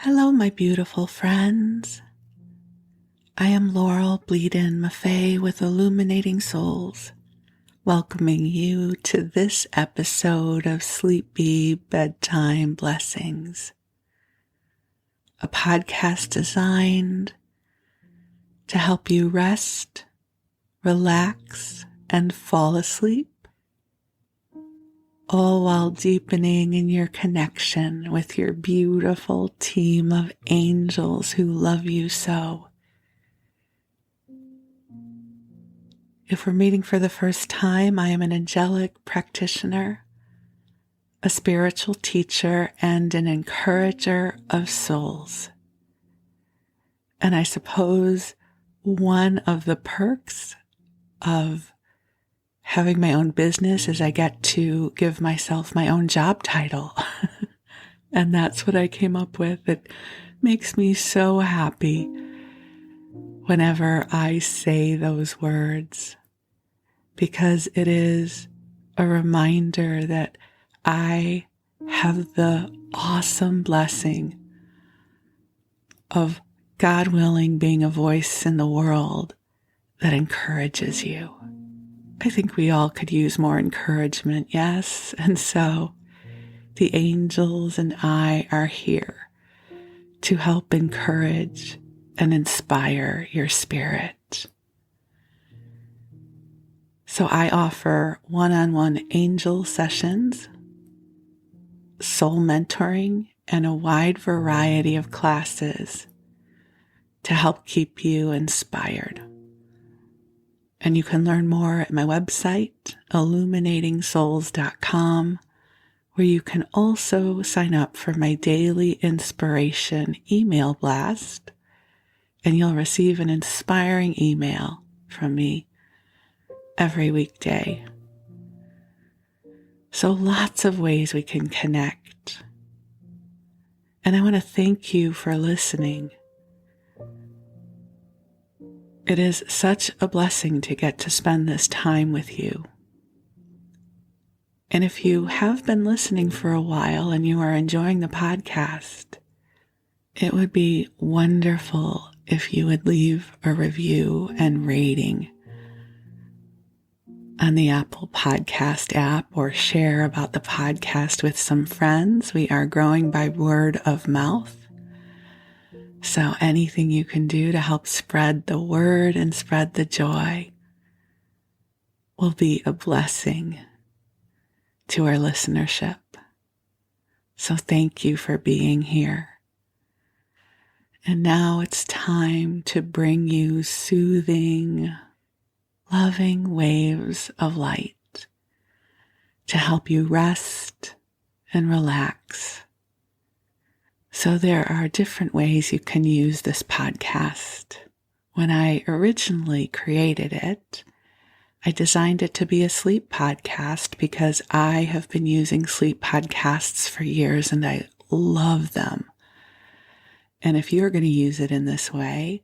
Hello, my beautiful friends. I am Laurel Bleadon-Maffei with Illuminating Souls, welcoming you to this episode of Sleepy Bedtime Blessings, a podcast designed to help you rest, relax, and fall asleep, all while deepening in your connection with your beautiful team of angels who love you so. If we're meeting for the first time, I am an angelic practitioner, a spiritual teacher, and an encourager of souls. And I suppose one of the perks of having my own business is I get to give myself my own job title. And that's what I came up with. It makes me so happy whenever I say those words, because it is a reminder that I have the awesome blessing of, God willing, being a voice in the world that encourages you. I think we all could use more encouragement, yes? And so the angels and I are here to help encourage and inspire your spirit. So I offer one-on-one angel sessions, soul mentoring, and a wide variety of classes to help keep you inspired. And you can learn more at my website, illuminatingsouls.com, where you can also sign up for my daily inspiration email blast, and you'll receive an inspiring email from me every weekday. So lots of ways we can connect. And I want to thank you for listening. It is such a blessing to get to spend this time with you. And if you have been listening for a while and you are enjoying the podcast, it would be wonderful if you would leave a review and rating on the Apple Podcast app, or share about the podcast with some friends. We are growing by word of mouth. So anything you can do to help spread the word and spread the joy will be a blessing to our listenership. So thank you for being here. And now it's time to bring you soothing, loving waves of light to help you rest and relax. So there are different ways you can use this podcast. When I originally created it, I designed it to be a sleep podcast because I have been using sleep podcasts for years and I love them. And if you're going to use it in this way,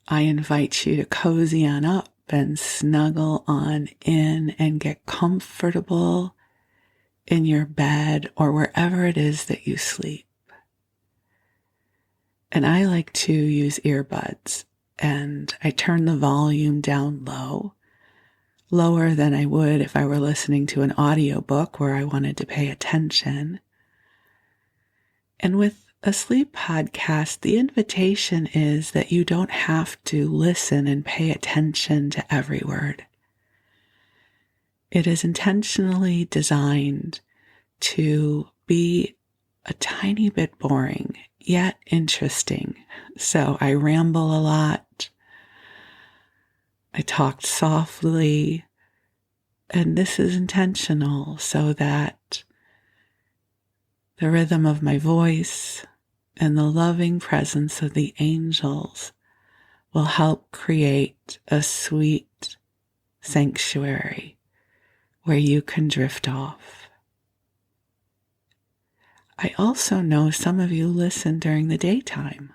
I invite you to cozy on up and snuggle on in and get comfortable in your bed or wherever it is that you sleep. And I like to use earbuds, and I turn the volume down low, lower than I would if I were listening to an audiobook where I wanted to pay attention. And with a sleep podcast, the invitation is that you don't have to listen and pay attention to every word. It is intentionally designed to be a tiny bit boring, yet interesting. So I ramble a lot. I talked softly, and this is intentional so that the rhythm of my voice and the loving presence of the angels will help create a sweet sanctuary where you can drift off. I also know some of you listen during the daytime,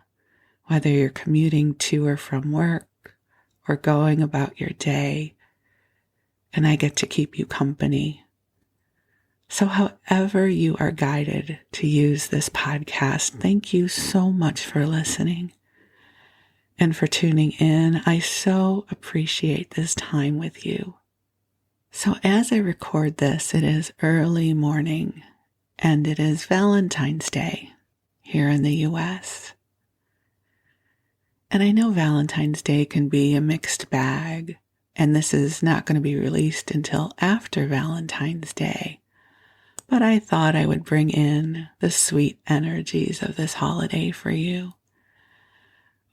whether you're commuting to or from work or going about your day, and I get to keep you company. So however you are guided to use this podcast, thank you so much for listening and for tuning in. I so appreciate this time with you. So as I record this, it is early morning and it is Valentine's Day here in the US. And I know Valentine's Day can be a mixed bag, and this is not going to be released until after Valentine's Day. But I thought I would bring in the sweet energies of this holiday for you.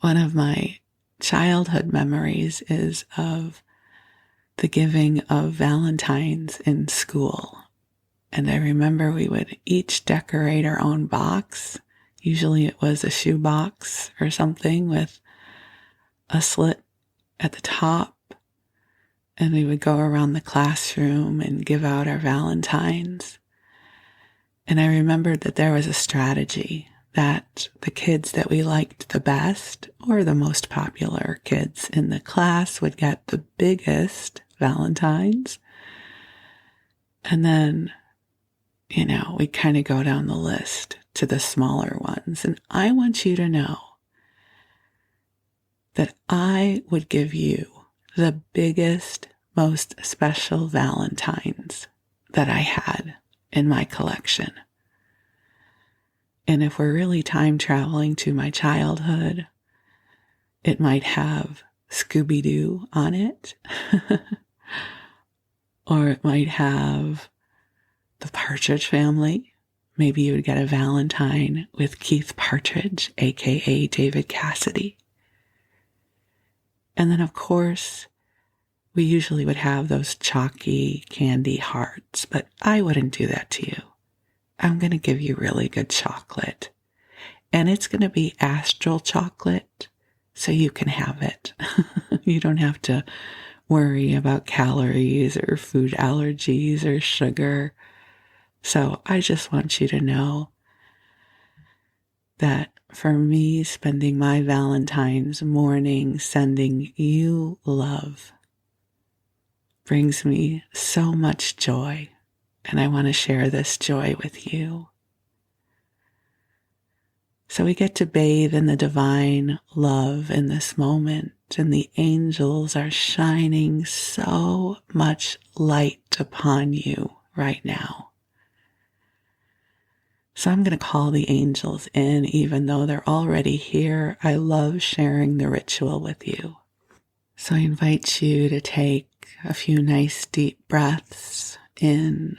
One of my childhood memories is of the giving of Valentines in school. And I remember we would each decorate our own box. Usually it was a shoe box or something with a slit at the top. And we would go around the classroom and give out our Valentines. And I remembered that there was a strategy that the kids that we liked the best, or the most popular kids in the class, would get the biggest Valentines. And then, we kind of go down the list to the smaller ones. And I want you to know that I would give you the biggest, most special Valentines that I had in my collection. And if we're really time traveling to my childhood, it might have Scooby-Doo on it, or it might have the Partridge Family. Maybe you would get a Valentine with Keith Partridge, aka David Cassidy. And then, of course, we usually would have those chalky candy hearts, but I wouldn't do that to you. I'm going to give you really good chocolate. And it's going to be astral chocolate, so you can have it. You don't have to worry about calories or food allergies or sugar. So I just want you to know that for me, spending my Valentine's morning sending you love brings me so much joy, and I want to share this joy with you. So we get to bathe in the divine love in this moment, and the angels are shining so much light upon you right now. So I'm going to call the angels in, even though they're already here. I love sharing the ritual with you. So I invite you to take a few nice deep breaths in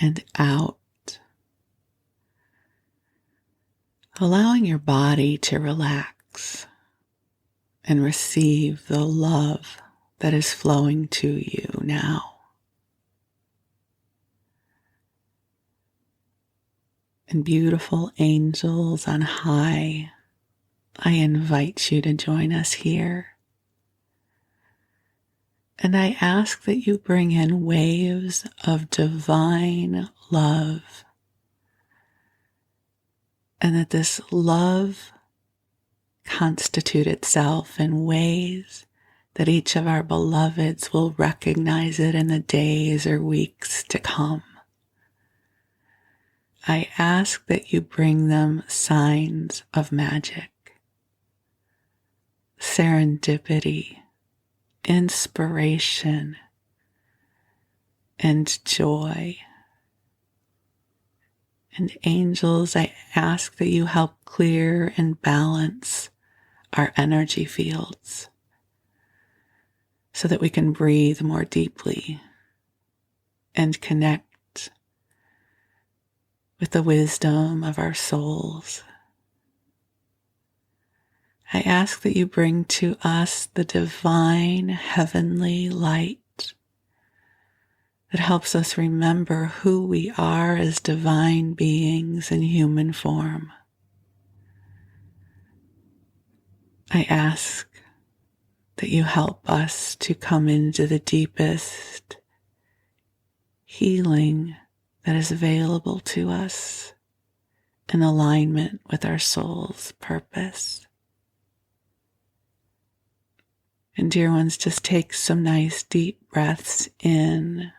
and out, allowing your body to relax and receive the love that is flowing to you now. And beautiful angels on high, I invite you to join us here. And I ask that you bring in waves of divine love, and that this love constitute itself in ways that each of our beloveds will recognize it in the days or weeks to come. I ask that you bring them signs of magic, serendipity, inspiration, and joy. And angels, I ask that you help clear and balance our energy fields so that we can breathe more deeply and connect with the wisdom of our souls. I ask that you bring to us the divine heavenly light that helps us remember who we are as divine beings in human form. I ask that you help us to come into the deepest healing that is available to us in alignment with our soul's purpose. And dear ones, just take some nice deep breaths in,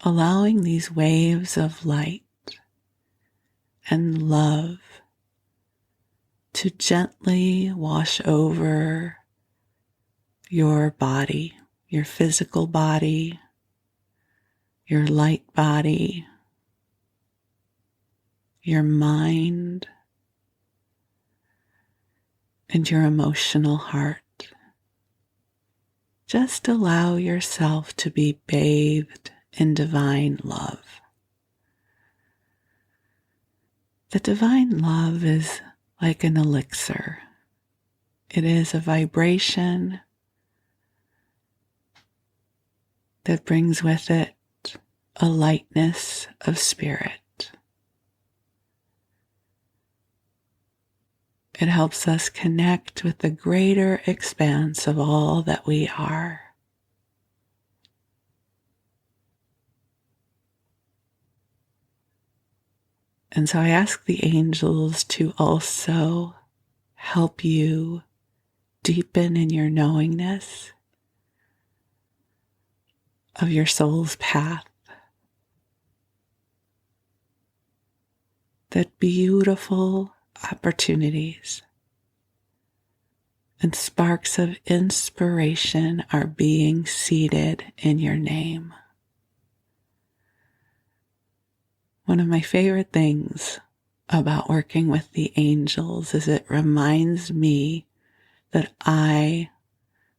allowing these waves of light and love to gently wash over your body, your physical body, your light body, your mind, and your emotional heart. Just allow yourself to be bathed in divine love. The divine love is like an elixir. It is a vibration that brings with it a lightness of spirit. It helps us connect with the greater expanse of all that we are. And so I ask the angels to also help you deepen in your knowingness of your soul's path. That beautiful opportunities and sparks of inspiration are being seeded in your name. One of my favorite things about working with the angels is it reminds me that I,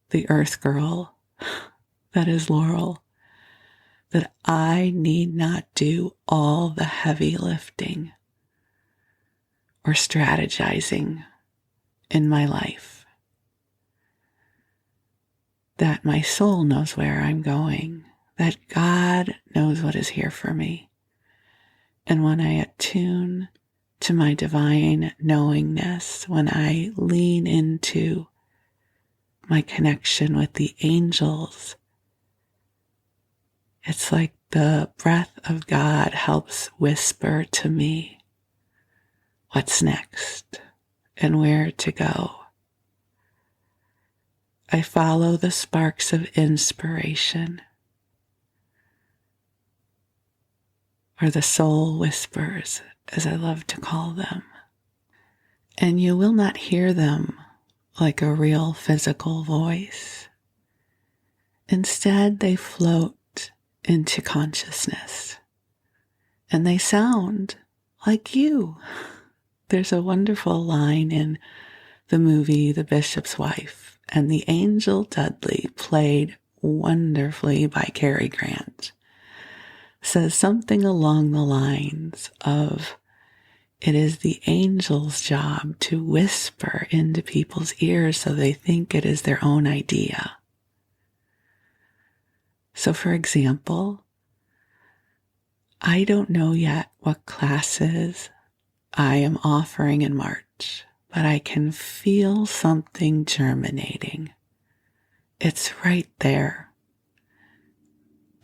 the earth girl, that is Laurel, that I need not do all the heavy lifting or strategizing in my life. That my soul knows where I'm going, that God knows what is here for me. And when I attune to my divine knowingness, when I lean into my connection with the angels, it's like the breath of God helps whisper to me what's next and where to go. I follow the sparks of inspiration, or the soul whispers, as I love to call them. And you will not hear them like a real physical voice. Instead, they float into consciousness, and they sound like you. There's a wonderful line in the movie The Bishop's Wife, and the angel Dudley, played wonderfully by Cary Grant, says something along the lines of, it is the angel's job to whisper into people's ears so they think it is their own idea. So for example, I don't know yet what classes I am offering in March, but I can feel something germinating. It's right there.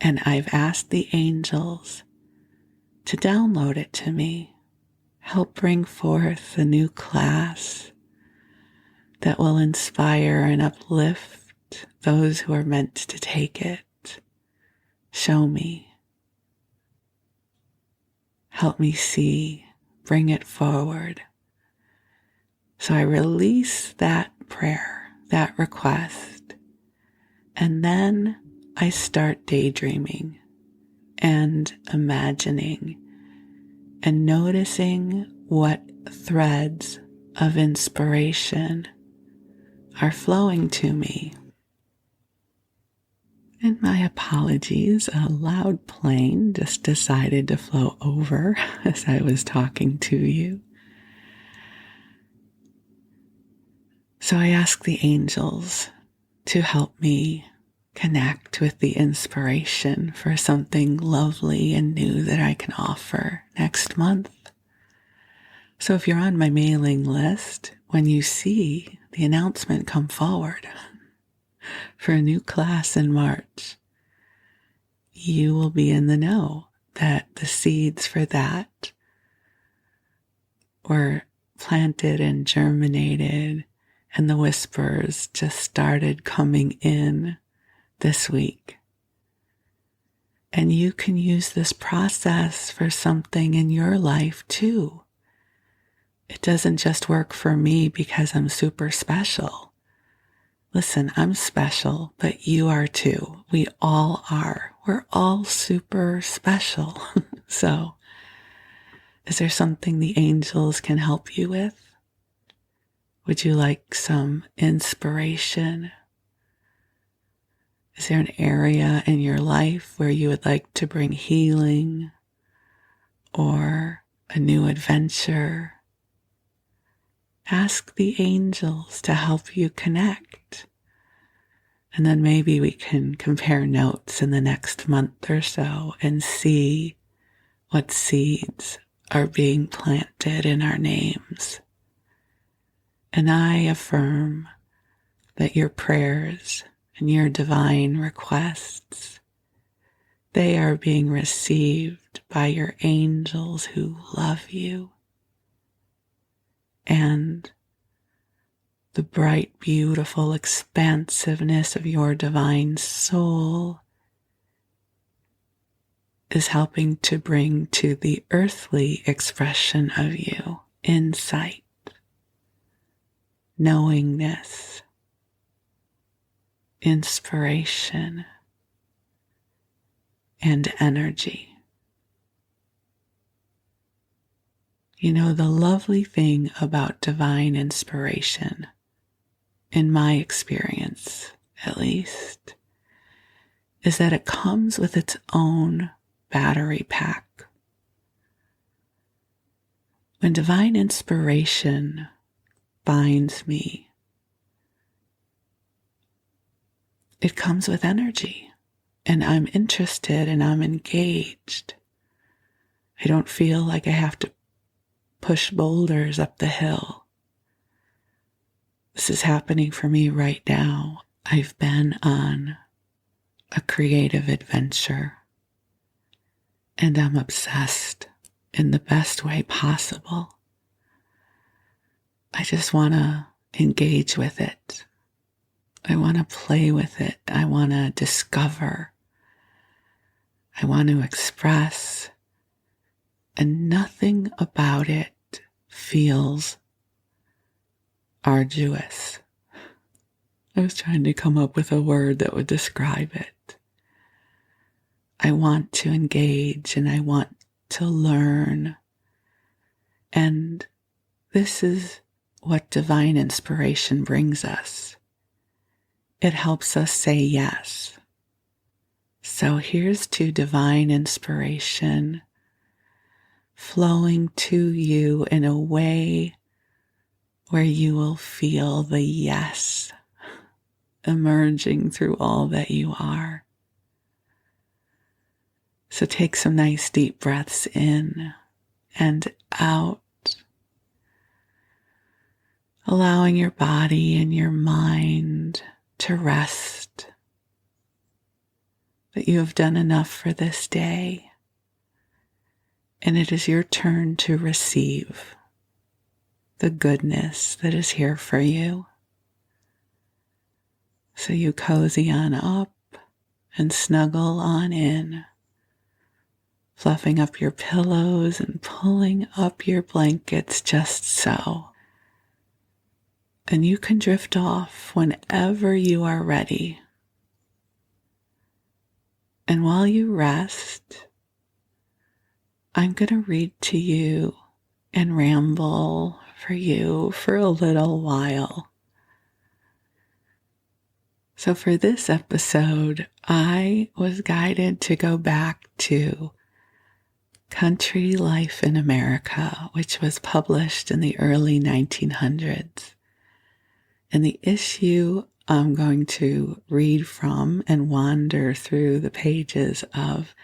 And I've asked the angels to download it to me, help bring forth a new class that will inspire and uplift those who are meant to take it. Show me. Help me see. Bring it forward. So I release that prayer, that request, and then I start daydreaming and imagining and noticing what threads of inspiration are flowing to me. And my apologies, a loud plane just decided to flow over as I was talking to you. So I ask the angels to help me connect with the inspiration for something lovely and new that I can offer next month. So if you're on my mailing list, when you see the announcement come forward for a new class in March, you will be in the know that the seeds for that were planted and germinated, and the whispers just started coming in this week. And you can use this process for something in your life too. It doesn't just work for me because I'm super special. Listen, I'm special, but you are too. We all are. We're all super special. So, is there something the angels can help you with? Would you like some inspiration? Is there an area in your life where you would like to bring healing or a new adventure? Ask the angels to help you connect. And then maybe we can compare notes in the next month or so and see what seeds are being planted in our names. And I affirm that your prayers and your divine requests, they are being received by your angels who love you. And the bright, beautiful expansiveness of your divine soul is helping to bring to the earthly expression of you insight, knowingness, inspiration, and energy. You know, the lovely thing about divine inspiration, in my experience at least, is that it comes with its own battery pack. When divine inspiration finds me, it comes with energy, and I'm interested and I'm engaged. I don't feel like I have to push boulders up the hill. This is happening for me right now. I've been on a creative adventure, and I'm obsessed in the best way possible. I just want to engage with it. I want to play with it. I want to discover. I want to express. And nothing about it feels arduous. I was trying to come up with a word that would describe it. I want to engage and I want to learn. And this is what divine inspiration brings us. It helps us say yes. So here's to divine inspiration flowing to you in a way where you will feel the yes emerging through all that you are. So take some nice deep breaths in and out, allowing your body and your mind to rest, that you have done enough for this day, and it is your turn to receive the goodness that is here for you. So you cozy on up and snuggle on in, fluffing up your pillows and pulling up your blankets just so. And you can drift off whenever you are ready. And while you rest, I'm going to read to you and ramble for you for a little while. So for this episode, I was guided to go back to Country Life in America, which was published in the early 1900s. And the issue I'm going to read from and wander through the pages of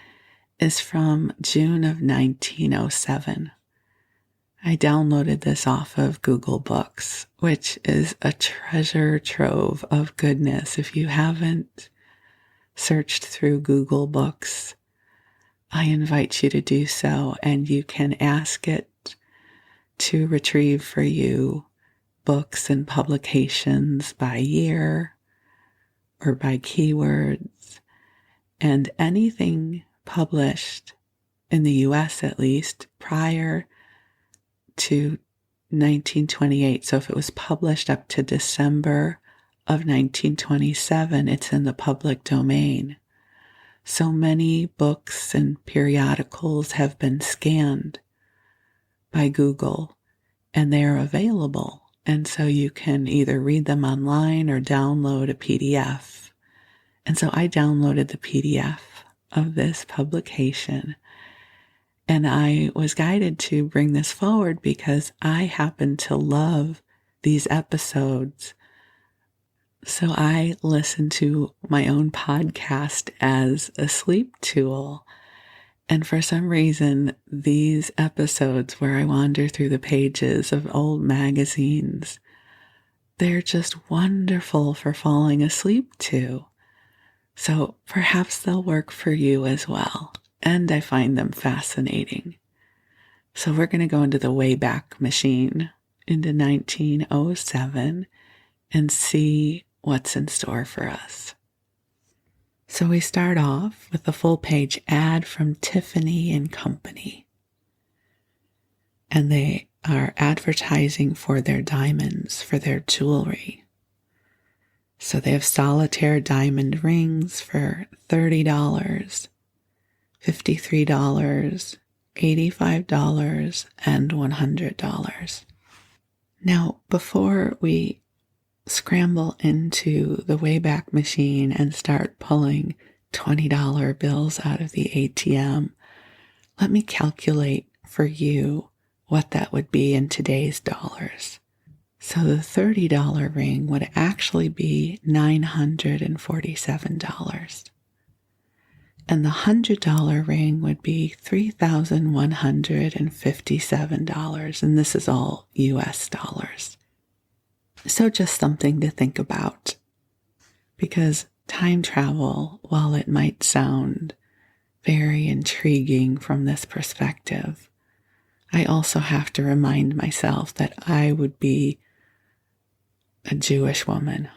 is from June of 1907. I downloaded this off of Google Books, which is a treasure trove of goodness. If you haven't searched through Google Books, I invite you to do so, and you can ask it to retrieve for you books and publications by year or by keywords, and anything published, in the US at least, prior to 1928. So if it was published up to December of 1927, it's in the public domain. So many books and periodicals have been scanned by Google and they are available. And so you can either read them online or download a PDF. And so I downloaded the PDF of this publication. And I was guided to bring this forward because I happen to love these episodes. So I listen to my own podcast as a sleep tool. And for some reason, these episodes where I wander through the pages of old magazines, they're just wonderful for falling asleep to. So perhaps they'll work for you as well. And I find them fascinating. So we're going to go into the Wayback Machine into 1907 and see what's in store for us. So we start off with a full-page ad from Tiffany and Company. And they are advertising for their diamonds, for their jewelry. So they have solitaire diamond rings for $30, $53, $85, and $100. Now, before we scramble into the Wayback Machine and start pulling $20 bills out of the ATM, let me calculate for you what that would be in today's dollars. So the $30 ring would actually be $947. And the $100 ring would be $3,157. And this is all US dollars. So just something to think about, because time travel, while it might sound very intriguing from this perspective, I also have to remind myself that I would be a Jewish woman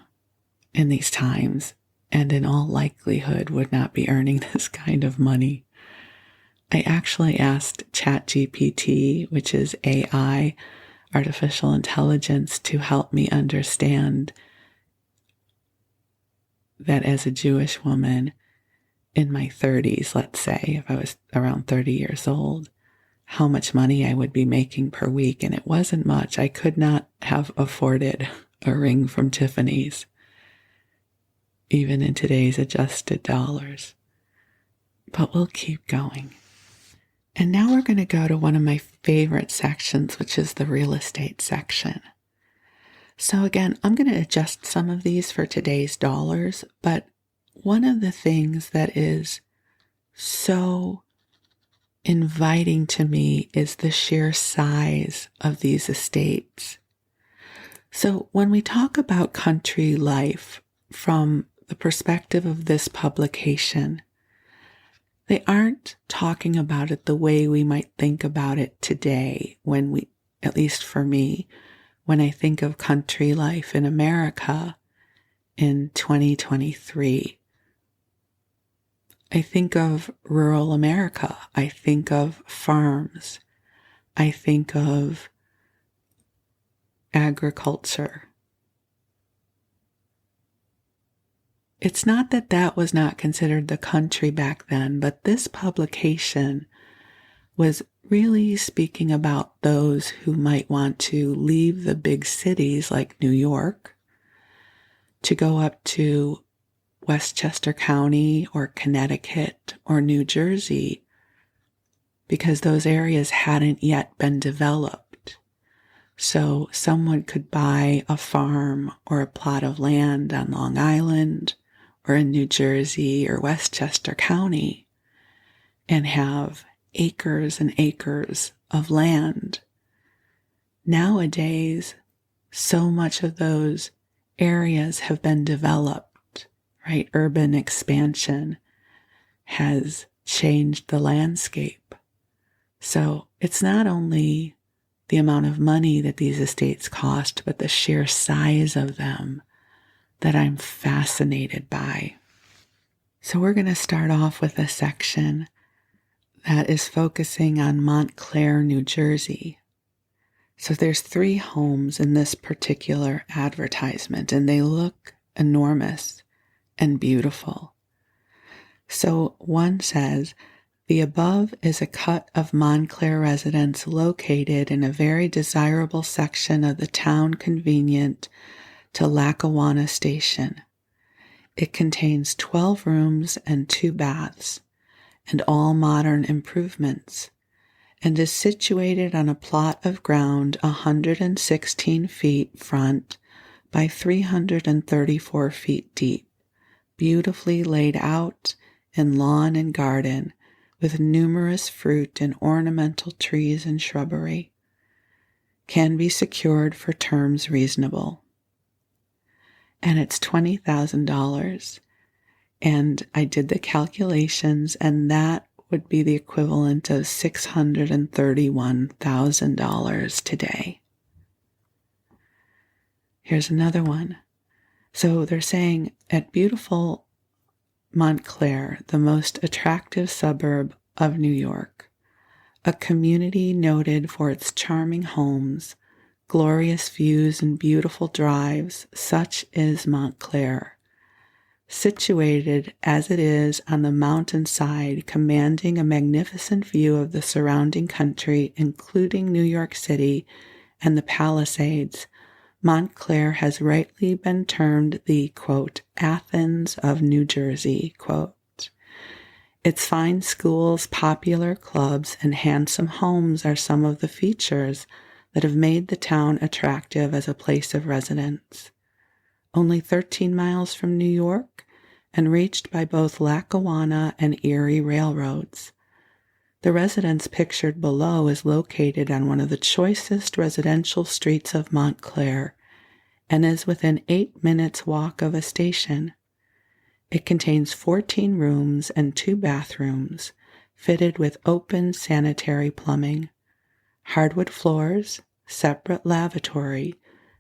in these times and in all likelihood would not be earning this kind of money. I actually asked ChatGPT, which is AI, artificial intelligence, to help me understand that as a Jewish woman in my 30s, let's say, if I was around 30 years old, how much money I would be making per week. And it wasn't much. I could not have afforded a ring from Tiffany's, even in today's adjusted dollars. But we'll keep going. And now we're going to go to one of my favorite sections, which is the real estate section. So again, I'm going to adjust some of these for today's dollars, but one of the things that is so inviting to me is the sheer size of these estates. So when we talk about country life from the perspective of this publication, they aren't talking about it the way we might think about it today when we, at least for me, when I think of country life in America in 2023. I think of rural America. I think of farms. I think of agriculture. It's not that that was not considered the country back then, but this publication was really speaking about those who might want to leave the big cities like New York to go up to Westchester County or Connecticut or New Jersey because those areas hadn't yet been developed. So someone could buy a farm or a plot of land on Long Island or in New Jersey or Westchester County and have acres and acres of land. Nowadays, so much of those areas have been developed, right? Urban expansion has changed the landscape. So it's not only the amount of money that these estates cost, but the sheer size of them that I'm fascinated by. So we're going to start off with a section that is focusing on Montclair, New Jersey. So there's 3 homes in this particular advertisement, and they look enormous and beautiful. So one says, the above is a cut of Montclair residence located in a very desirable section of the town convenient to Lackawanna Station. It contains 12 rooms and 2 baths, and all modern improvements, and is situated on a plot of ground 116 feet front by 334 feet deep, beautifully laid out in lawn and garden, with numerous fruit and ornamental trees and shrubbery. Can be secured for terms reasonable. And it's $20,000. And I did the calculations, and that would be the equivalent of $631,000 today. Here's another one. So they're saying at beautiful Montclair, the most attractive suburb of New York, a community noted for its charming homes, glorious views, and beautiful drives, such is Montclair. Situated as it is on the mountainside, commanding a magnificent view of the surrounding country, including New York City and the Palisades, Montclair has rightly been termed the, quote, Athens of New Jersey, quote. Its fine schools, popular clubs, and handsome homes are some of the features that have made the town attractive as a place of residence. Only 13 miles from New York and reached by both Lackawanna and Erie railroads. The residence pictured below is located on one of the choicest residential streets of Montclair and is within 8 minutes' walk of a station. It contains 14 rooms and 2 bathrooms, fitted with open sanitary plumbing, hardwood floors, separate lavatory,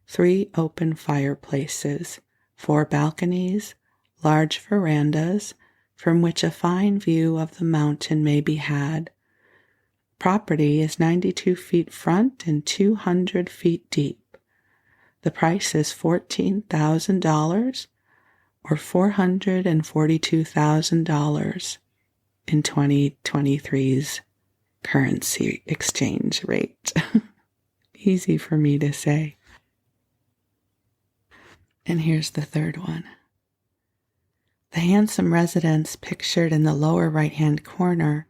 3 open fireplaces, 4 balconies, large verandas, from which a fine view of the mountain may be had. Property is 92 feet front and 200 feet deep. The price is $14,000 or $442,000 in 2023's currency exchange rate. Easy for me to say. And here's the third one. The handsome residence pictured in the lower right-hand corner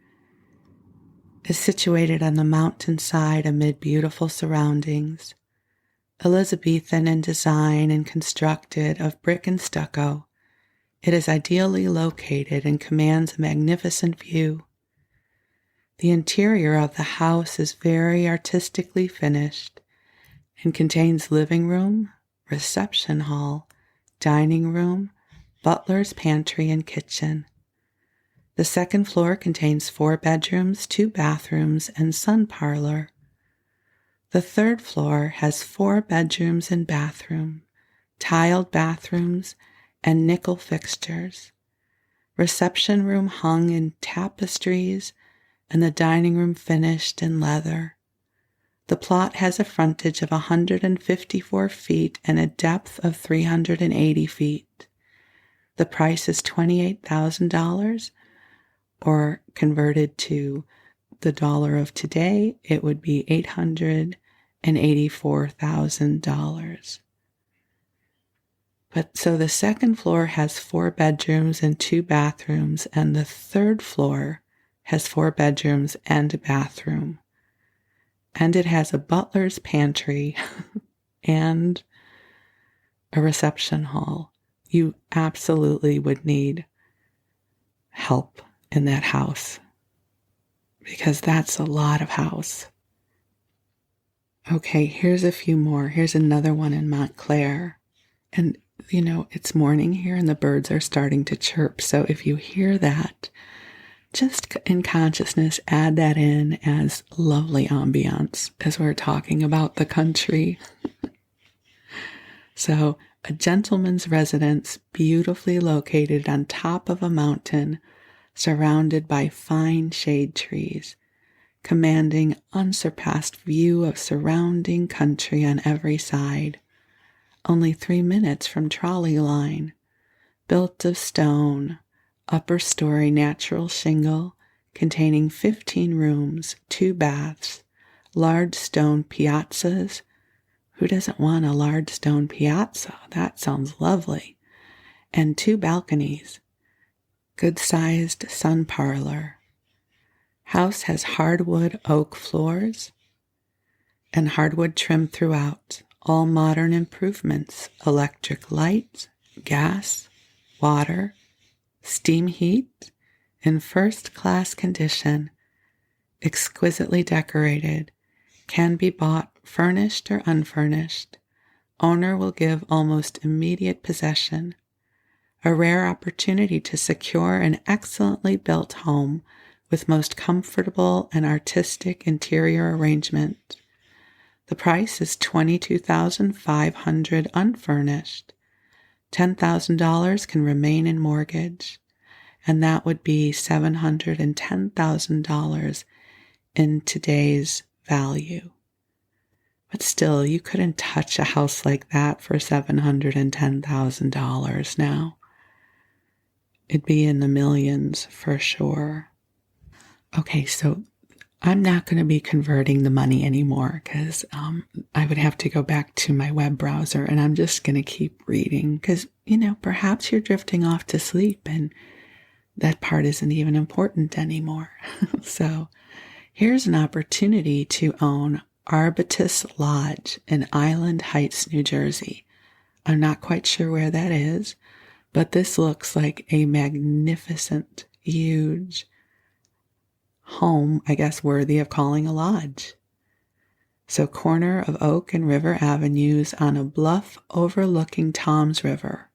is situated on the mountainside amid beautiful surroundings. Elizabethan in design and constructed of brick and stucco, it is ideally located and commands a magnificent view. The interior of the house is very artistically finished and contains living room, reception hall, dining room, butler's pantry, and kitchen. The second floor contains 4 bedrooms, 2 bathrooms, and sun parlor. The third floor has 4 bedrooms and bathroom, tiled bathrooms, and nickel fixtures. Reception room hung in tapestries, and the dining room finished in leather. The plot has a frontage of 154 feet and a depth of 380 feet. The price is $28,000, or converted to the dollar of today, it would be $884,000. But so the second floor has 4 bedrooms and 2 bathrooms, and the third floor has 4 bedrooms and a bathroom. And it has a butler's pantry and a reception hall. You absolutely would need help in that house, because that's a lot of house. Okay, here's a few more. Here's another one in Montclair. And, you know, it's morning here and the birds are starting to chirp. So if you hear that, just in consciousness, add that in as lovely ambiance as we're talking about the country. So, a gentleman's residence beautifully located on top of a mountain, surrounded by fine shade trees, commanding unsurpassed view of surrounding country on every side. Only 3 minutes from trolley line, built of stone, upper story natural shingle, containing 15 rooms, 2 baths, large stone piazzas. Who doesn't want a large stone piazza? That sounds lovely. And 2 balconies, good-sized sun parlor. House has hardwood oak floors and hardwood trim throughout. All modern improvements, electric light, gas, water, steam heat, in first-class condition, exquisitely decorated, can be bought furnished or unfurnished. Owner will give almost immediate possession. A rare opportunity to secure an excellently built home with most comfortable and artistic interior arrangement. The price is $22,500 unfurnished. $10,000 can remain in mortgage, and that would be $710,000 in today's value. But still, you couldn't touch a house like that for $710,000 now. It'd be in the millions for sure. Okay, so I'm not going to be converting the money anymore because I would have to go back to my web browser, and I'm just going to keep reading because, perhaps you're drifting off to sleep and that part isn't even important anymore. So here's an opportunity to own Arbutus Lodge in Island Heights, New Jersey. I'm not quite sure where that is, but this looks like a magnificent, huge home, I guess worthy of calling a lodge. So corner of Oak and River Avenues on a bluff overlooking Toms River.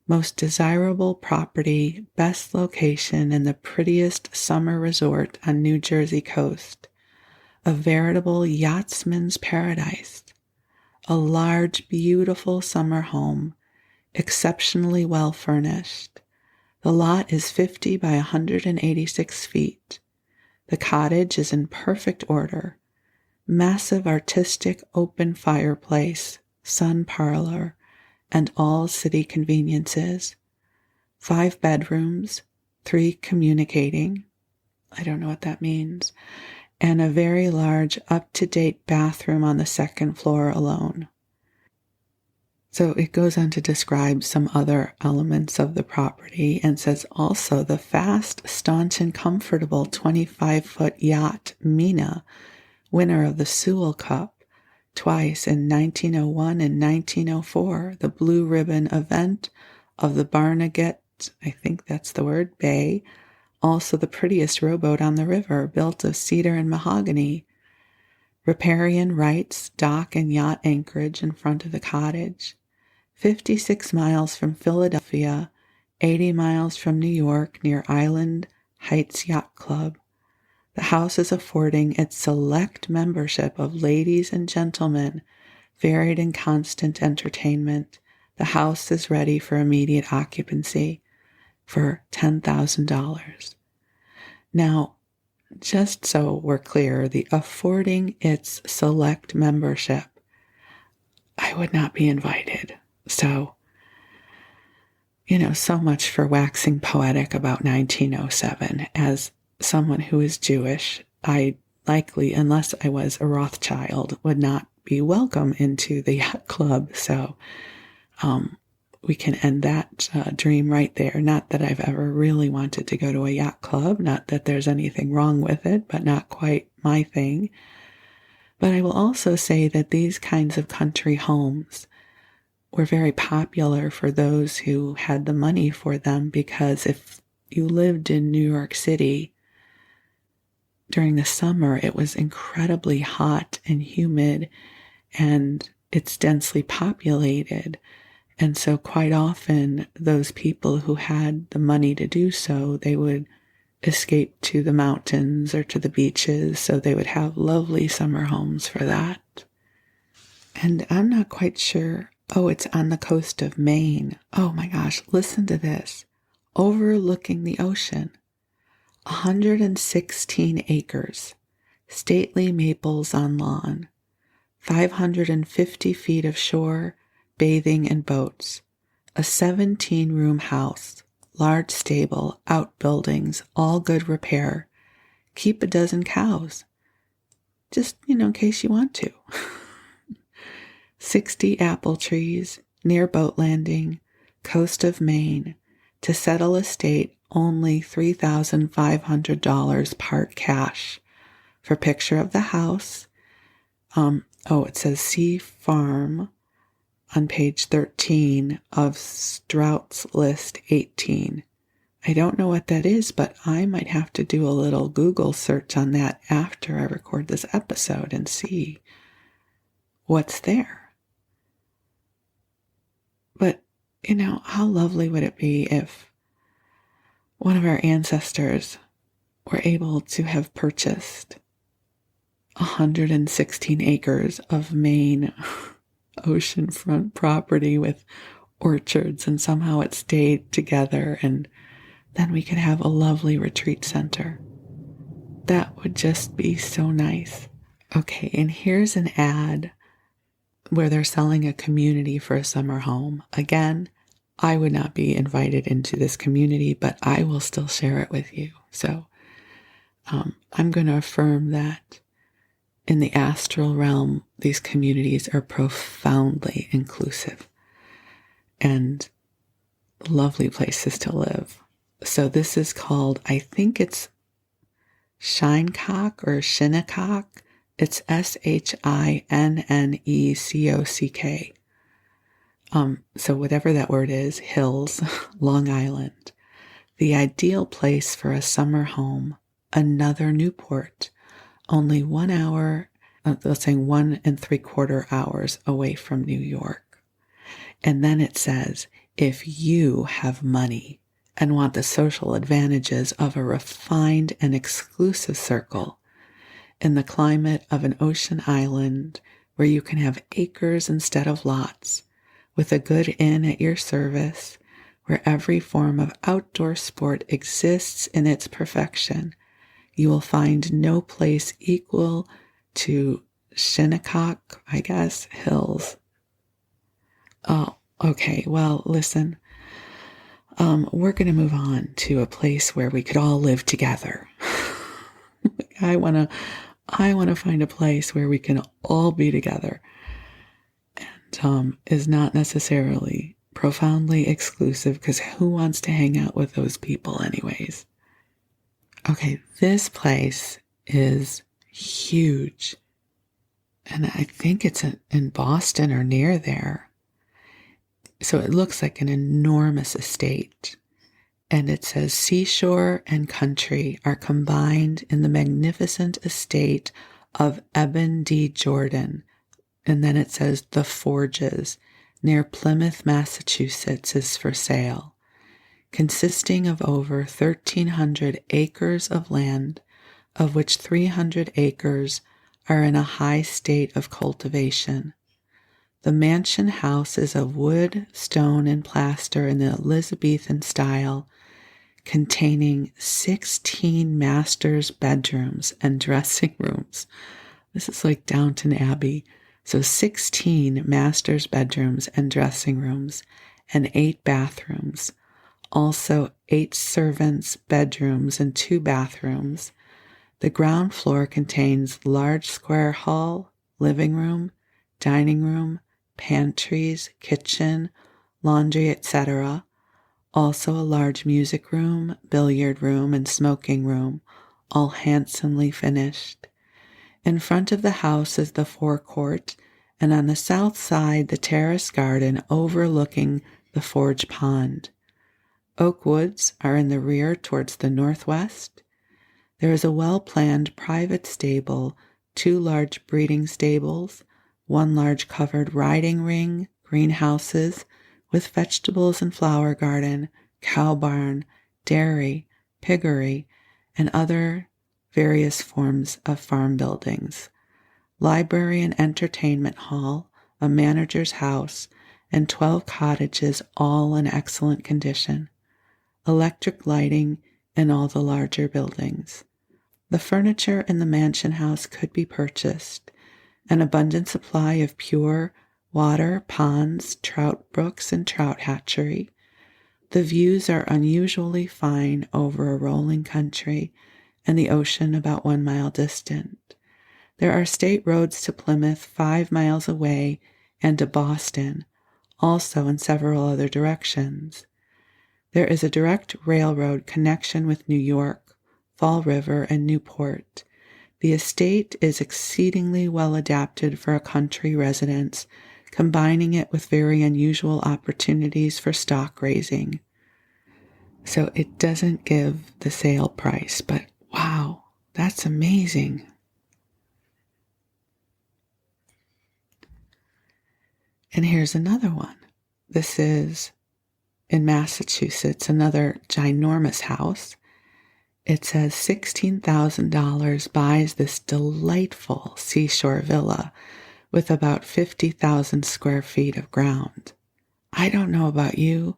Most desirable property, best location, and the prettiest summer resort on New Jersey coast. A veritable yachtsman's paradise. A large, beautiful summer home, exceptionally well furnished. The lot is 50 by 186 feet. The cottage is in perfect order. Massive artistic open fireplace, sun parlor, and all city conveniences. 5 bedrooms, 3 communicating. I don't know what that means. And a very large up-to-date bathroom on the 2nd floor alone. So it goes on to describe some other elements of the property and says also the fast, staunch, and comfortable 25-foot yacht Mina, winner of the Sewell Cup twice in 1901 and 1904, the Blue Ribbon event of the Barnegat, I think that's the word, Bay, also the prettiest rowboat on the river, built of cedar and mahogany. Riparian rights, dock and yacht anchorage in front of the cottage. 56 miles from Philadelphia, 80 miles from New York near Island Heights Yacht Club. The house is affording its select membership of ladies and gentlemen, varied and constant entertainment. The house is ready for immediate occupancy for $10,000. Now, just so we're clear, the affording its select membership, I would not be invited. So, so much for waxing poetic about 1907. As someone who is Jewish, I likely, unless I was a Rothschild, would not be welcome into the yacht club. So we can end that dream right there. Not that I've ever really wanted to go to a yacht club. Not that there's anything wrong with it, but not quite my thing. But I will also say that these kinds of country homes were very popular for those who had the money for them, because if you lived in New York City during the summer, it was incredibly hot and humid, and it's densely populated. And so quite often, those people who had the money to do so, they would escape to the mountains or to the beaches, so they would have lovely summer homes for that. And I'm not quite sure. Oh, it's on the coast of Maine. Oh my gosh, listen to this. Overlooking the ocean. 116 acres, stately maples on lawn, 550 feet of shore, bathing and boats, a 17-room house, large stable, outbuildings, all good repair. Keep a dozen cows, just, in case you want to. 60 apple trees, near boat landing, coast of Maine. To settle estate, only $3,500 part cash. For picture of the house, it says Sea Farm on page 13 of Strout's List 18. I don't know what that is, but I might have to do a little Google search on that after I record this episode and see what's there. But, how lovely would it be if one of our ancestors were able to have purchased 116 acres of Maine oceanfront property with orchards, and somehow it stayed together, and then we could have a lovely retreat center. That would just be so nice. Okay, and here's an ad where they're selling a community for a summer home. Again, I would not be invited into this community, but I will still share it with you. So I'm going to affirm that in the astral realm, these communities are profoundly inclusive and lovely places to live. So this is called, I think it's Shinecock or Shinnecock. It's SHINNECOCK. So whatever that word is, Hills, Long Island. The ideal place for a summer home, another Newport, only 1 hour, let's say 1.75 hours away from New York. And then it says, if you have money and want the social advantages of a refined and exclusive circle, in the climate of an ocean island where you can have acres instead of lots, with a good inn at your service, where every form of outdoor sport exists in its perfection, you will find no place equal to Shinnecock, Hills. Oh, okay. Well, listen, we're going to move on to a place where we could all live together. I want to find a place where we can all be together, and is not necessarily profoundly exclusive, because who wants to hang out with those people anyways? Okay, this place is huge, and I think it's in Boston or near there. So it looks like an enormous estate. And it says seashore and country are combined in the magnificent estate of Eben D. Jordan. And then it says the Forges near Plymouth, Massachusetts is for sale, consisting of over 1,300 acres of land, of which 300 acres are in a high state of cultivation. The mansion house is of wood, stone, and plaster in the Elizabethan style, containing 16 master's bedrooms and dressing rooms. This is like Downton Abbey. So 16 master's bedrooms and dressing rooms and 8 bathrooms. Also 8 servants' bedrooms and 2 bathrooms. The ground floor contains large square hall, living room, dining room, pantries, kitchen, laundry, etc. Also a large music room, billiard room, and smoking room, all handsomely finished. In front of the house is the forecourt, and on the south side the terrace garden overlooking the Forge Pond. Oak woods are in the rear towards the northwest. There is a well-planned private stable, 2 large breeding stables, 1 large covered riding ring, greenhouses with vegetables and flower garden, cow barn, dairy, piggery, and other various forms of farm buildings, library and entertainment hall, a manager's house, and 12 cottages, all in excellent condition. Electric lighting, and all the larger buildings. The furniture in the mansion house could be purchased. An abundant supply of pure water, ponds, trout brooks, and trout hatchery. The views are unusually fine over a rolling country and the ocean about 1 mile distant. There are state roads to Plymouth 5 miles away and to Boston, also in several other directions. There is a direct railroad connection with New York, Fall River, and Newport. The estate is exceedingly well adapted for a country residence, combining it with very unusual opportunities for stock raising. So it doesn't give the sale price, but wow, that's amazing. And here's another one. This is in Massachusetts, another ginormous house. It says $16,000 buys this delightful seashore villa with about 50,000 square feet of ground. I don't know about you.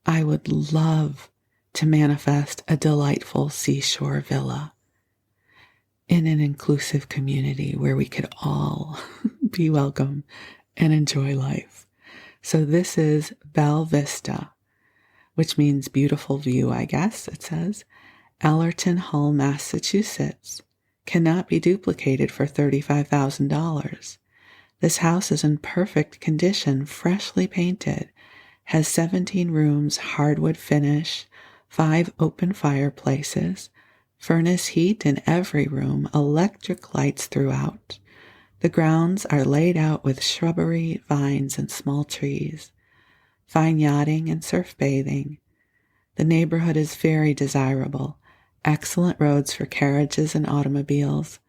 I would love to manifest a delightful seashore villa in an inclusive community where we could all be welcome and enjoy life. So this is Belle Vista, which means beautiful view, I guess it says. Allerton Hull, Massachusetts. Cannot be duplicated for $35,000. This house is in perfect condition, freshly painted, has 17 rooms, hardwood finish, 5 open fireplaces, furnace heat in every room, electric lights throughout. The grounds are laid out with shrubbery, vines, and small trees. Fine yachting and surf bathing. The neighborhood is very desirable. Excellent roads for carriages and automobiles.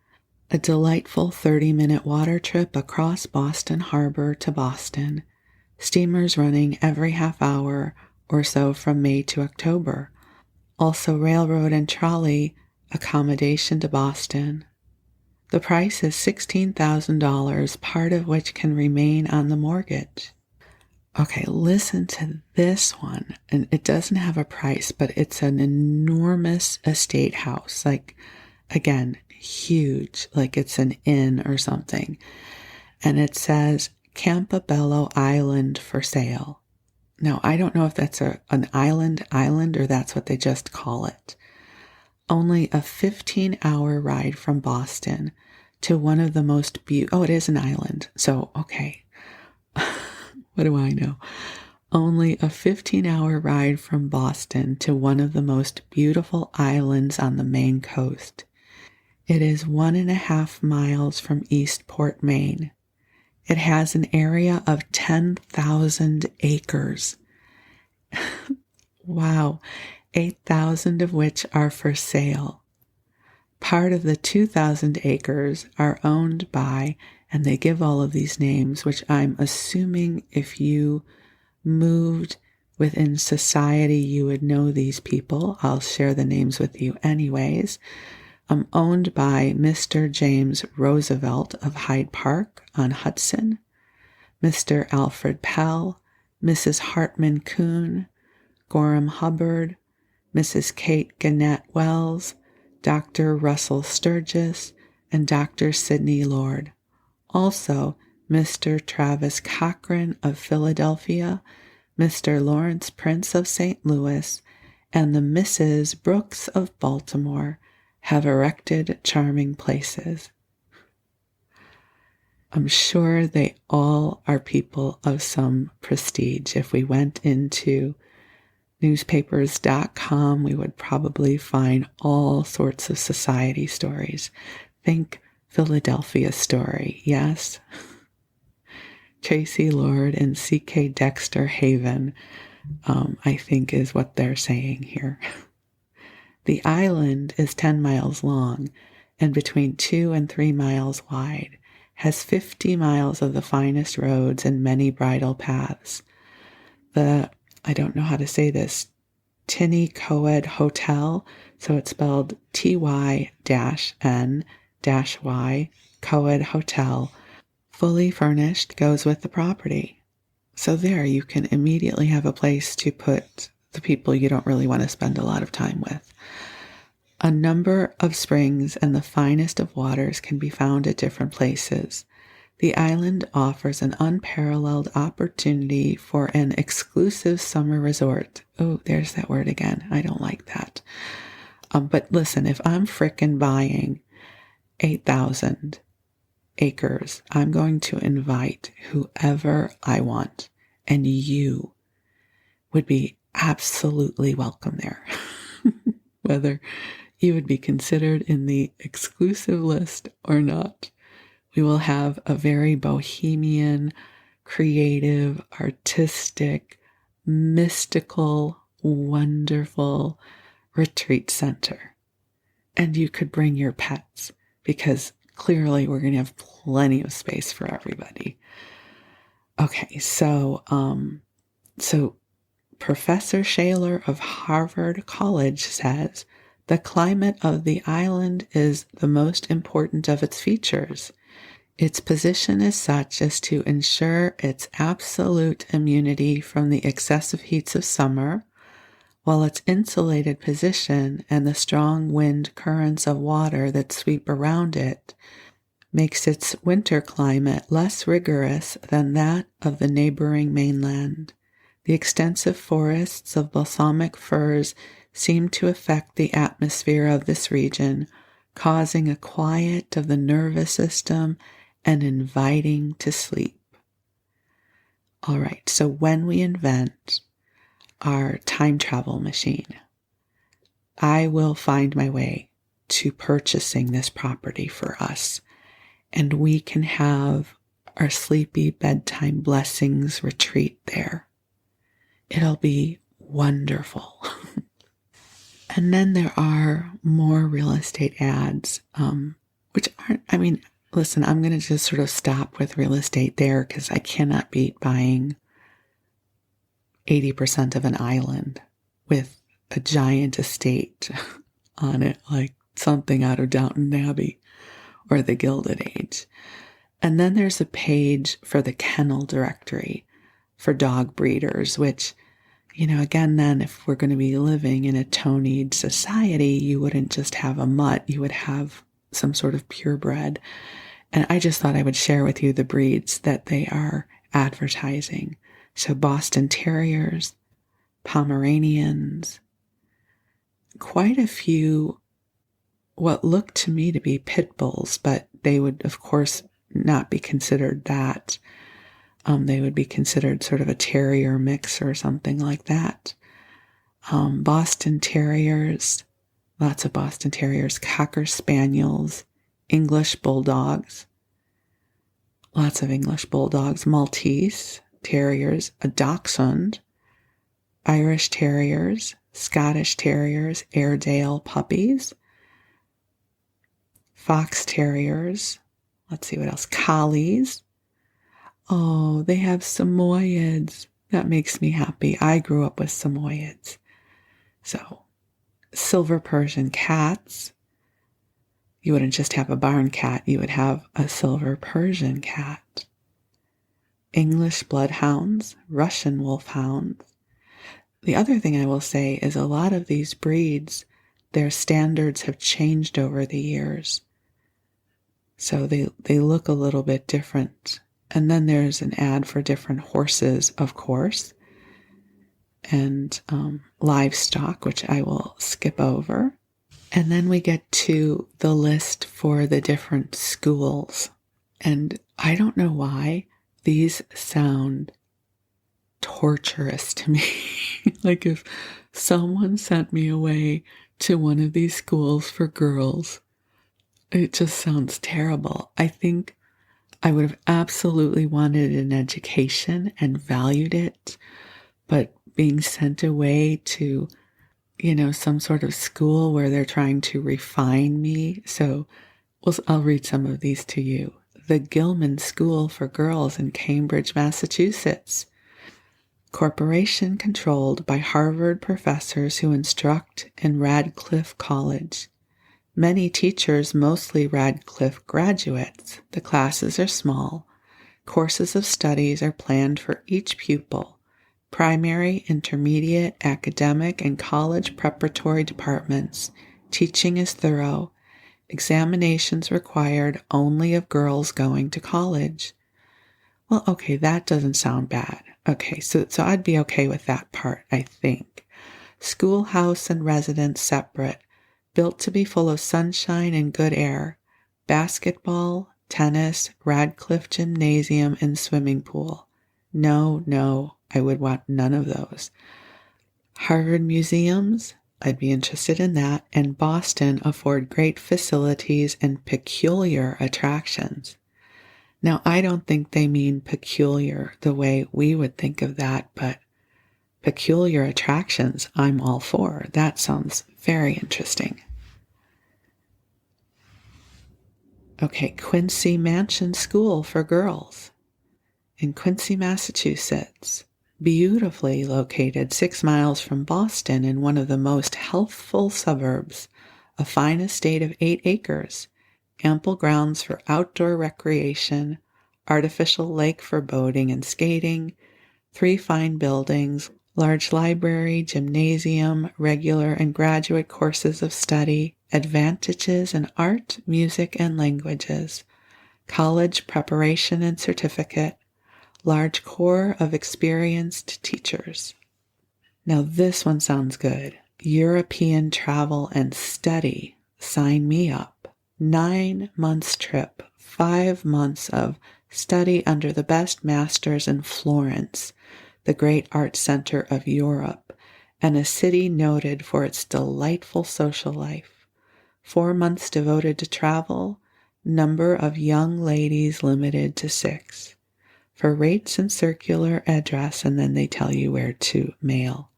A delightful 30-minute water trip across Boston Harbor to Boston. Steamers running every half hour or so from May to October. Also railroad and trolley accommodation to Boston. The price is $16,000, part of which can remain on the mortgage. Okay, listen to this one. And it doesn't have a price, but it's an enormous estate house. Like, again, huge, like it's an inn or something. And it says Campobello Island for sale. Now, I don't know if that's an island or that's what they just call it. Only a 15-hour ride from Boston to one of the most beautiful... Oh, it is an island. So, okay. What do I know? Only a 15-hour ride from Boston to one of the most beautiful islands on the Maine coast. It is 1.5 miles from Eastport, Maine. It has an area of 10,000 acres. Wow. 8,000 of which are for sale. Part of the 2,000 acres are owned by, and they give all of these names, which I'm assuming if you moved within society, you would know these people. I'll share the names with you anyways. Owned by Mr. James Roosevelt of Hyde Park on Hudson, Mr. Alfred Pell, Mrs. Hartman Kuhn, Gorham Hubbard, Mrs. Kate Gannett Wells, Dr. Russell Sturgis, and Dr. Sidney Lord. Also, Mr. Travis Cochran of Philadelphia, Mr. Lawrence Prince of St. Louis, and the Mrs. Brooks of Baltimore have erected charming places. I'm sure they all are people of some prestige. If we went into newspapers.com, we would probably find all sorts of society stories. Think Philadelphia story, yes? Tracy Lord and C.K. Dexter Haven, I think is what they're saying here. The island is 10 miles long and between 2 and 3 miles wide, has 50 miles of the finest roads and many bridle paths. I don't know how to say this, Tinny Coed Hotel, so it's spelled Ty-N-Y, Coed Hotel, fully furnished, goes with the property. So there you can immediately have a place to put the people you don't really want to spend a lot of time with. A number of springs and the finest of waters can be found at different places. The island offers an unparalleled opportunity for an exclusive summer resort. Oh, there's that word again. I don't like that. But listen, if I'm frickin' buying 8,000 acres, I'm going to invite whoever I want, and you would be absolutely welcome there. Whether you would be considered in the exclusive list or not. We will have a very bohemian, creative, artistic, mystical, wonderful retreat center. And you could bring your pets because clearly we're going to have plenty of space for everybody. Okay, so Professor Shaler of Harvard College says, the climate of the island is the most important of its features. Its position is such as to ensure its absolute immunity from the excessive heats of summer, while its insulated position and the strong wind currents of water that sweep around it makes its winter climate less rigorous than that of the neighboring mainland. The extensive forests of balsamic firs seem to affect the atmosphere of this region, causing a quiet of the nervous system and inviting to sleep. All right, so when we invent our time travel machine, I will find my way to purchasing this property for us, and we can have our Sleepy Bedtime Blessings retreat there. It'll be wonderful. And then there are more real estate ads, which aren't, listen, I'm going to just sort of stop with real estate there because I cannot beat buying 80% of an island with a giant estate on it, like something out of Downton Abbey or the Gilded Age. And then there's a page for the kennel directory for dog breeders, which, again, then if we're going to be living in a Tonyed society, you wouldn't just have a mutt, you would have some sort of purebred. And I just thought I would share with you the breeds that they are advertising. So Boston Terriers, Pomeranians, quite a few what look to me to be pit bulls, but they would, of course, not be considered that. They would be considered sort of a terrier mix or something like that. Boston Terriers, lots of Boston Terriers, Cocker Spaniels, English Bulldogs, lots of English Bulldogs, Maltese Terriers, a Dachshund, Irish Terriers, Scottish Terriers, Airedale puppies, Fox Terriers, let's see what else, Collies. Oh, they have Samoyeds. That makes me happy. I grew up with Samoyeds. So, Silver Persian cats. You wouldn't just have a barn cat, you would have a Silver Persian cat. English Bloodhounds, Russian Wolfhounds. The other thing I will say is a lot of these breeds, their standards have changed over the years. So they look a little bit different. And then there's an ad for different horses, of course, and livestock, which I will skip over. And then we get to the list for the different schools. And I don't know why these sound torturous to me. Like if someone sent me away to one of these schools for girls, it just sounds terrible. I think I would have absolutely wanted an education and valued it, but being sent away to, some sort of school where they're trying to refine me. So I'll read some of these to you. The Gilman School for Girls in Cambridge, Massachusetts. Corporation controlled by Harvard professors who instruct in Radcliffe College. Many teachers, mostly Radcliffe graduates. The classes are small. Courses of studies are planned for each pupil. primary, intermediate, academic, and college preparatory departments. Teaching is thorough. Examinations required only of girls going to college. Well, okay, that doesn't sound bad. Okay, so I'd be okay with that part, I think. Schoolhouse and residence separate, built to be full of sunshine and good air. Basketball, tennis, Radcliffe Gymnasium, and swimming pool. No, I would want none of those. Harvard museums, I'd be interested in that, and Boston afford great facilities and peculiar attractions. Now, I don't think they mean peculiar the way we would think of that, but peculiar attractions, I'm all for. That sounds very interesting. Okay, Quincy Mansion School for Girls in Quincy, Massachusetts. Beautifully located 6 miles from Boston in one of the most healthful suburbs, a fine estate of 8 acres, ample grounds for outdoor recreation, artificial lake for boating and skating, 3 fine buildings, large library, gymnasium, regular and graduate courses of study, advantages in art, music, and languages, college preparation and certificate, large corps of experienced teachers. Now this one sounds good. European travel and study. Sign me up. 9 months trip, 5 months of study under the best masters in Florence, the great art center of Europe, and a city noted for its delightful social life. 4 months devoted to travel, number of young ladies limited to 6. For rates and circular address, and then they tell you where to mail.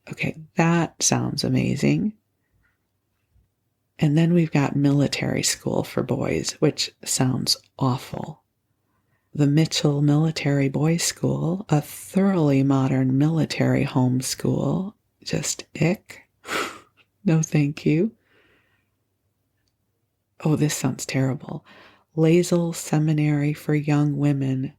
Okay, that sounds amazing. And then we've got military school for boys, which sounds awful. The Mitchell Military Boys School, a thoroughly modern military home school. Just ick. No thank you. Oh, this sounds terrible. Lazel Seminary for Young Women.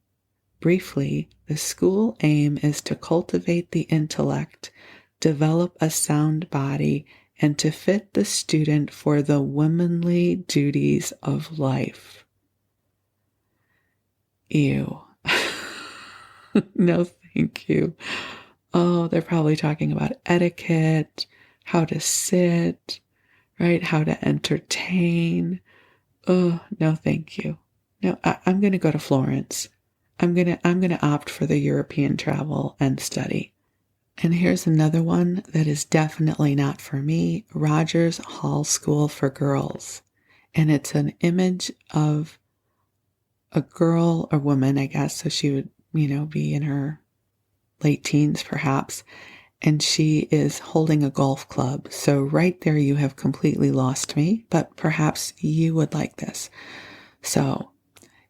Briefly, the school aim is to cultivate the intellect, develop a sound body, and to fit the student for the womanly duties of life. Ew. No, thank you. Oh, they're probably talking about etiquette, how to sit, right? How to entertain. Oh, no, thank you. No, I'm going to go to Florence. I'm going to opt for the European travel and study. And here's another one that is definitely not for me. Rogers Hall School for Girls. And it's an image of a girl or woman, I guess. So she would, be in her late teens perhaps. And she is holding a golf club. So right there you have completely lost me, but perhaps you would like this. So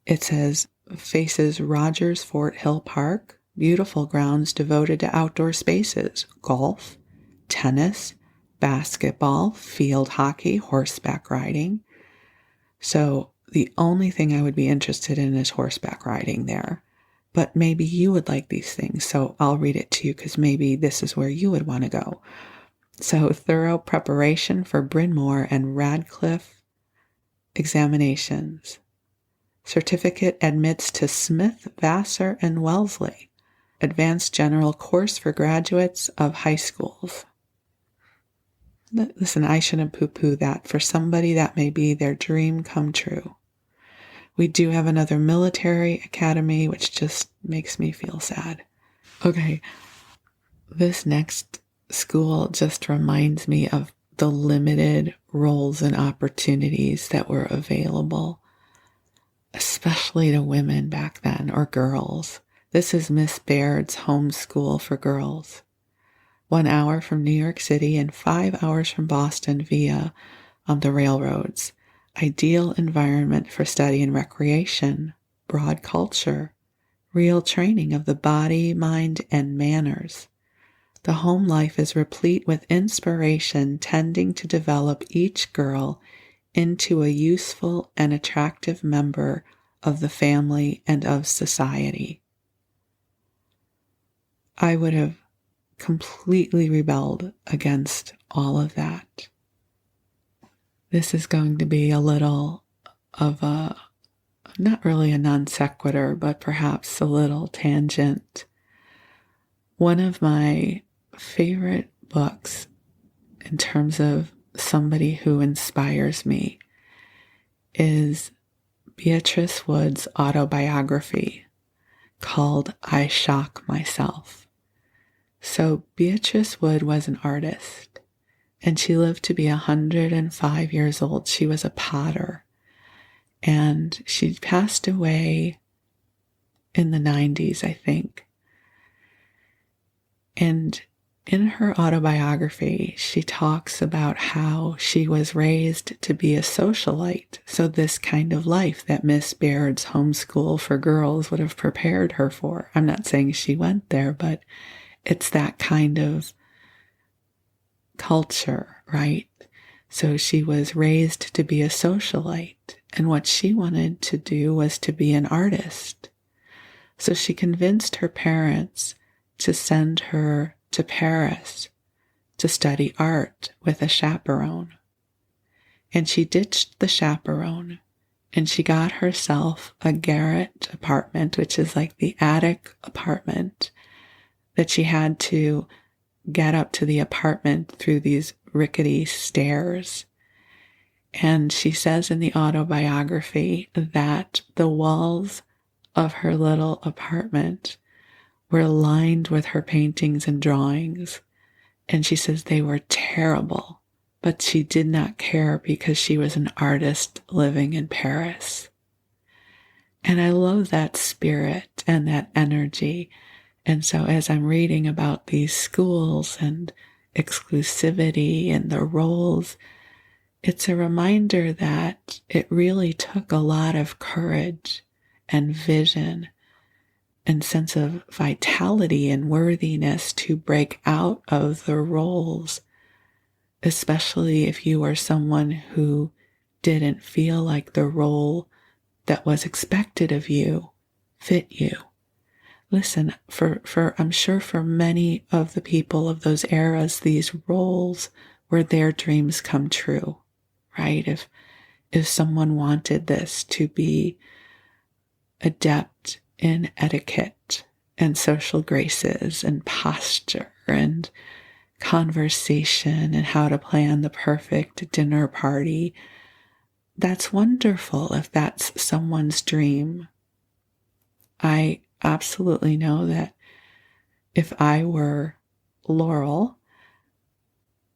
it says, faces Rogers Fort Hill Park, beautiful grounds devoted to outdoor spaces, golf, tennis, basketball, field hockey, horseback riding. So the only thing I would be interested in is horseback riding there. But maybe you would like these things, so I'll read it to you because maybe this is where you would want to go. So thorough preparation for Bryn Mawr and Radcliffe examinations. Certificate admits to Smith, Vassar, and Wellesley. Advanced general course for graduates of high schools. Listen, I shouldn't poo-poo that. For somebody, that may be their dream come true. We do have another military academy, which just makes me feel sad. Okay, this next school just reminds me of the limited roles and opportunities that were available, especially to women back then, or girls. This is Miss Baird's home school for girls. 1 hour from New York City and 5 hours from Boston via the railroads. Ideal environment for study and recreation, broad culture, real training of the body, mind, and manners. The home life is replete with inspiration tending to develop each girl into a useful and attractive member of the family and of society. I would have completely rebelled against all of that. This is going to be a little of a, not really a non sequitur, but perhaps a little tangent. One of my favorite books in terms of somebody who inspires me is Beatrice Wood's autobiography called I Shock Myself. So Beatrice Wood was an artist, and she lived to be 105 years old. She was a potter, and she passed away in the 90s, I think. And in her autobiography, she talks about how she was raised to be a socialite. So this kind of life that Miss Baird's homeschool for girls would have prepared her for. I'm not saying she went there, but it's that kind of culture, right? So she was raised to be a socialite. And what she wanted to do was to be an artist. So she convinced her parents to send her to Paris to study art with a chaperone. And she ditched the chaperone and she got herself a garret apartment, which is like the attic apartment that she had to get up to the apartment through these rickety stairs. And she says in the autobiography that the walls of her little apartment were lined with her paintings and drawings. And she says they were terrible, but she did not care because she was an artist living in Paris. And I love that spirit and that energy. And so as I'm reading about these schools and exclusivity and the roles, it's a reminder that it really took a lot of courage and vision and sense of vitality and worthiness to break out of the roles, especially if you were someone who didn't feel like the role that was expected of you fit you. Listen, for I'm sure for many of the people of those eras, these roles were their dreams come true, right? If someone wanted this to be adept in etiquette and social graces and posture and conversation and how to plan the perfect dinner party, that's wonderful if that's someone's dream. I absolutely know that if I were Laurel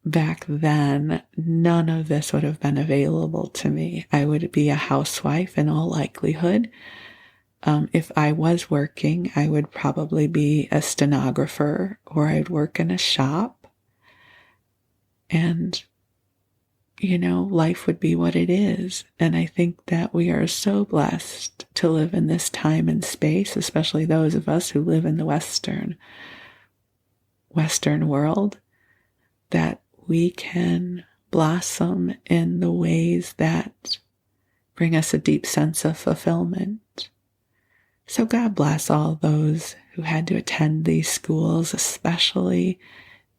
back then, none of this would have been available to me. I would be a housewife in all likelihood. If I was working, I would probably be a stenographer or I'd work in a shop. And, life would be what it is. And I think that we are so blessed to live in this time and space, especially those of us who live in the Western world, that we can blossom in the ways that bring us a deep sense of fulfillment. So God bless all those who had to attend these schools, especially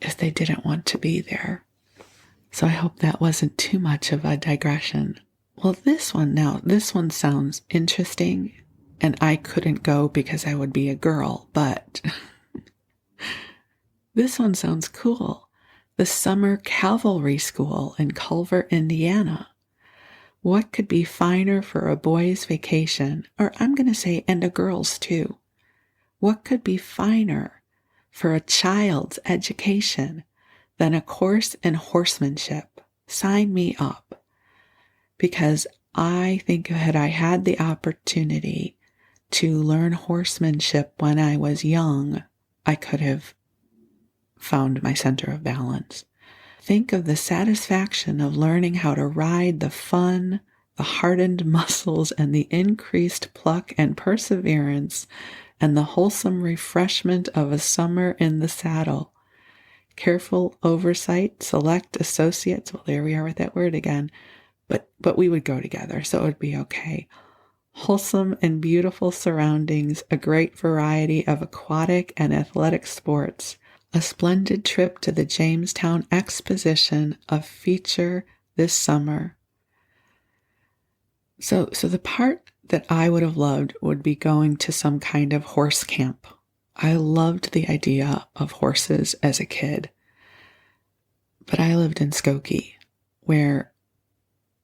if they didn't want to be there. So I hope that wasn't too much of a digression. Well, this one sounds interesting, and I couldn't go because I would be a girl, but this one sounds cool. The Summer Cavalry School in Culver, Indiana. What could be finer for a boy's vacation, or I'm going to say, and a girl's too? What could be finer for a child's education than a course in horsemanship? Sign me up. Because I think had I had the opportunity to learn horsemanship when I was young, I could have found my center of balance. Think of the satisfaction of learning how to ride, the fun, the hardened muscles, and the increased pluck and perseverance, and the wholesome refreshment of a summer in the saddle. Careful oversight, select associates. Well, there we are with that word again. But we would go together, so it would be okay. wholesome and beautiful surroundings, a great variety of aquatic and athletic sports, a splendid trip to the Jamestown Exposition, a feature this summer. So the part that I would have loved would be going to some kind of horse camp. I loved the idea of horses as a kid, but I lived in Skokie, where,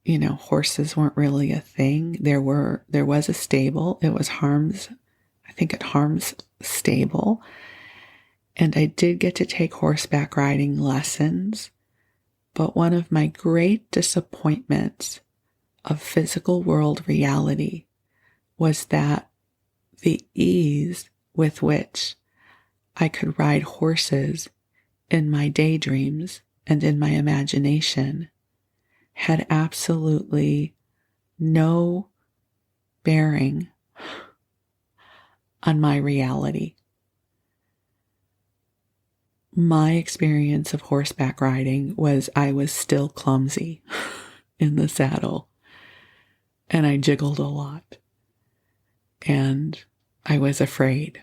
horses weren't really a thing. There was a stable. It was Harm's stable. And I did get to take horseback riding lessons. But one of my great disappointments of physical world reality was that the ease with which I could ride horses in my daydreams and in my imagination had absolutely no bearing on my reality. My experience of horseback riding was I was still clumsy in the saddle, and I jiggled a lot, and I was afraid.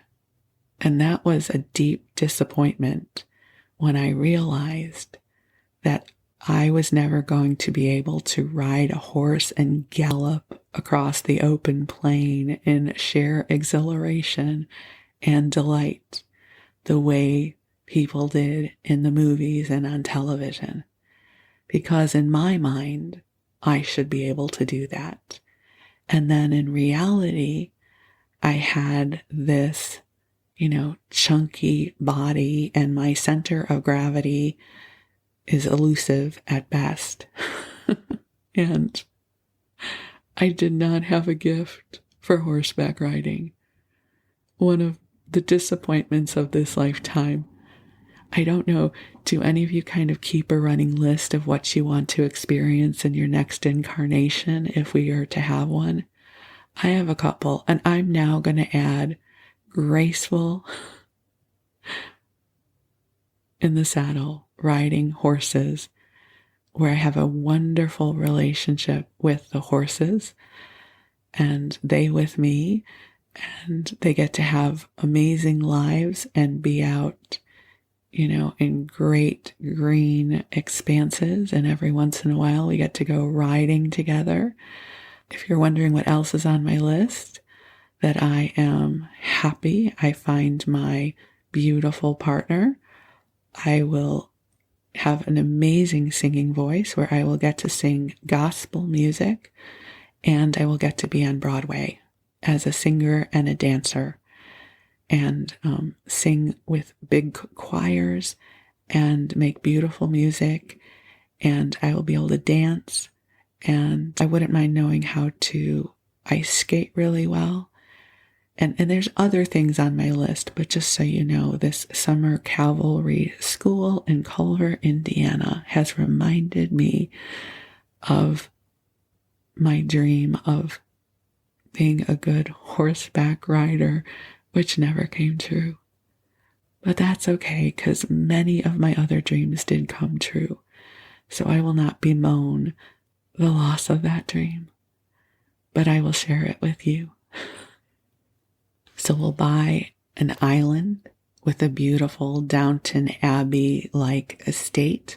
And that was a deep disappointment when I realized that I was never going to be able to ride a horse and gallop across the open plain in sheer exhilaration and delight the way people did in the movies and on television. Because in my mind, I should be able to do that. And then in reality, I had this, chunky body, and my center of gravity is elusive at best. And I did not have a gift for horseback riding. One of the disappointments of this lifetime. I don't know, do any of you kind of keep a running list of what you want to experience in your next incarnation if we are to have one? I have a couple, and I'm now going to add graceful in the saddle, riding horses, where I have a wonderful relationship with the horses and they with me, and they get to have amazing lives and be out, in great green expanses. And every once in a while we get to go riding together. If you're wondering what else is on my list, that I am happy I find my beautiful partner. I will have an amazing singing voice where I will get to sing gospel music, and I will get to be on Broadway as a singer and a dancer, and sing with big choirs and make beautiful music, and I will be able to dance, and I wouldn't mind knowing how to ice skate really well. And there's other things on my list, but just so you know, this summer Cavalry school in Culver, Indiana has reminded me of my dream of being a good horseback rider, which never came true. But that's okay, because many of my other dreams did come true. So I will not bemoan the loss of that dream, but I will share it with you. So we'll buy an island with a beautiful Downton Abbey-like estate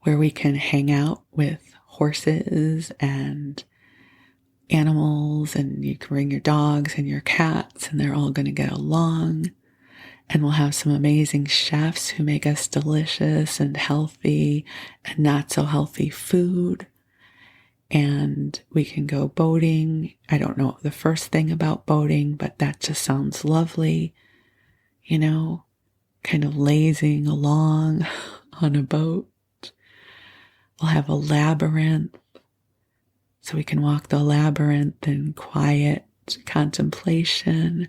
where we can hang out with horses and animals, and you can bring your dogs and your cats, and they're all going to get along. And we'll have some amazing chefs who make us delicious and healthy and not so healthy food. And we can go boating. I don't know the first thing about boating, but that just sounds lovely. Kind of lazing along on a boat. We'll have a labyrinth, so we can walk the labyrinth in quiet contemplation.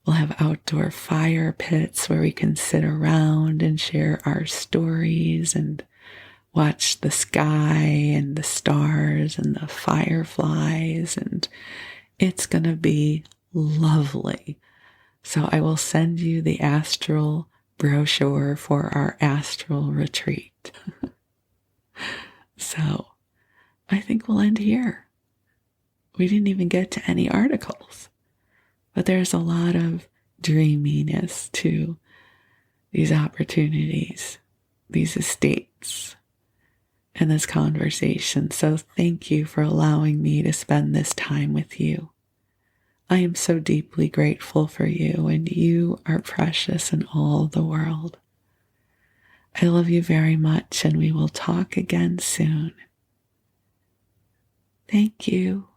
We'll have outdoor fire pits where we can sit around and share our stories and watch the sky and the stars and the fireflies, and it's going to be lovely. So I will send you the astral brochure for our astral retreat. So I think we'll end here. We didn't even get to any articles. But there's a lot of dreaminess to these opportunities, these estates, and this conversation. So thank you for allowing me to spend this time with you. I am so deeply grateful for you, and you are precious in all the world. I love you very much, and we will talk again soon. Thank you.